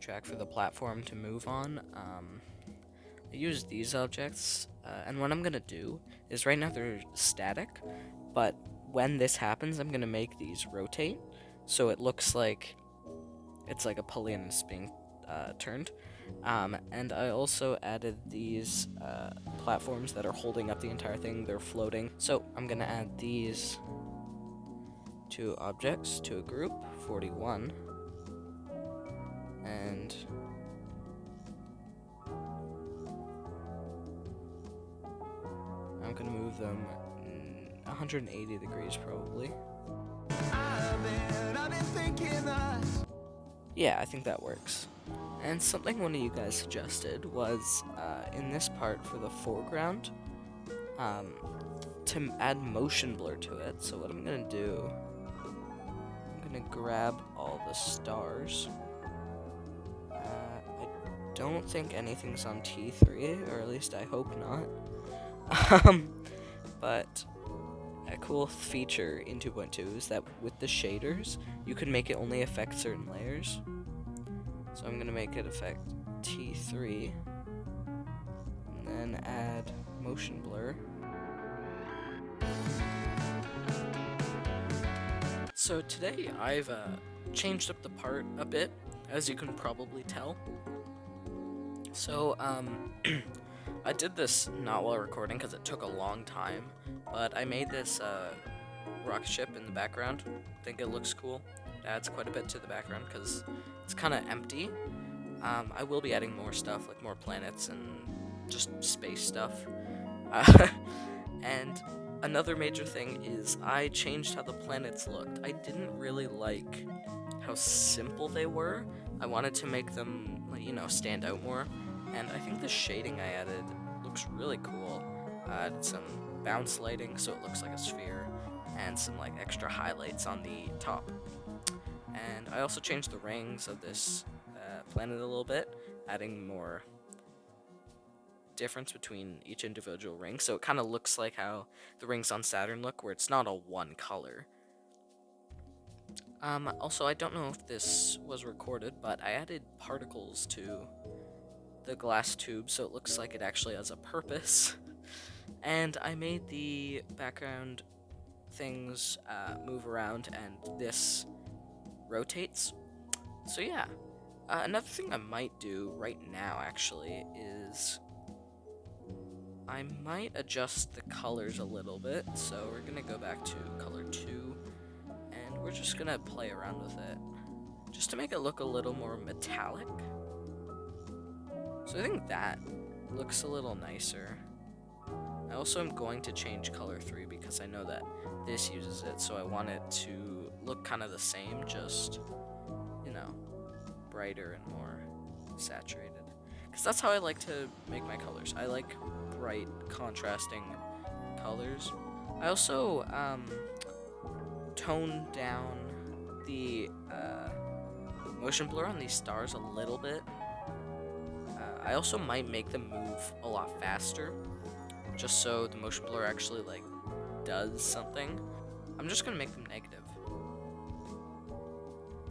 track for the platform to move on, I use these objects, and what I'm going to do is right now they're static, but when this happens, I'm going to make these rotate, so it looks like it's like a pulley and it's being turned. And I also added these platforms that are holding up the entire thing. They're floating. So I'm going to add these two objects to a group, 41. And I'm going to move them 180 degrees probably. I've been thinking that. Yeah, I think that works. And something one of you guys suggested was, in this part for the foreground, to add motion blur to it. So what I'm going to do, I'm going to grab all the stars. I don't think anything's on T3, or at least I hope not. But a cool feature in 2.2 is that with the shaders, you can make it only affect certain layers. So I'm going to make it affect T3, and then add motion blur. So today I've changed up the part a bit, as you can probably tell. So I did this not while recording because it took a long time, but I made this rocket ship in the background. I think it looks cool. It adds quite a bit to the background because it's kind of empty. I will be adding more stuff, like more planets and just space stuff. And another major thing is I changed how the planets looked. I didn't really like how simple they were. I wanted to make them, stand out more. And I think the shading I added looks really cool. I added some bounce lighting so it looks like a sphere, and some extra highlights on the top. And I also changed the rings of this planet a little bit, adding more difference between each individual ring, so it kind of looks like how the rings on Saturn look, where it's not a one color. Also, I don't know if this was recorded, but I added particles to the glass tube so it looks like it actually has a purpose. And I made the background things move around, and this rotates. So yeah, another thing I might do right now actually is I might adjust the colors a little bit. So we're gonna go back to color 2, and we're just gonna play around with it just to make it look a little more metallic. So I think that looks a little nicer. I also am going to change color 3 because I know that this uses it, so I want it to look kind of the same, just, brighter and more saturated. Because that's how I like to make my colors. I like bright, contrasting colors. I also toned down the motion blur on these stars a little bit. I also might make them move a lot faster, just so the motion blur actually does something. I'm just gonna make them negative,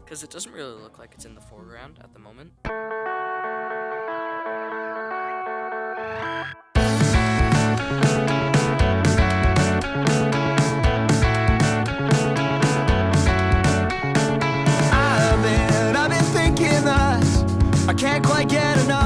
because it doesn't really look like it's in the foreground at the moment. I've been thinking that I can't quite get enough.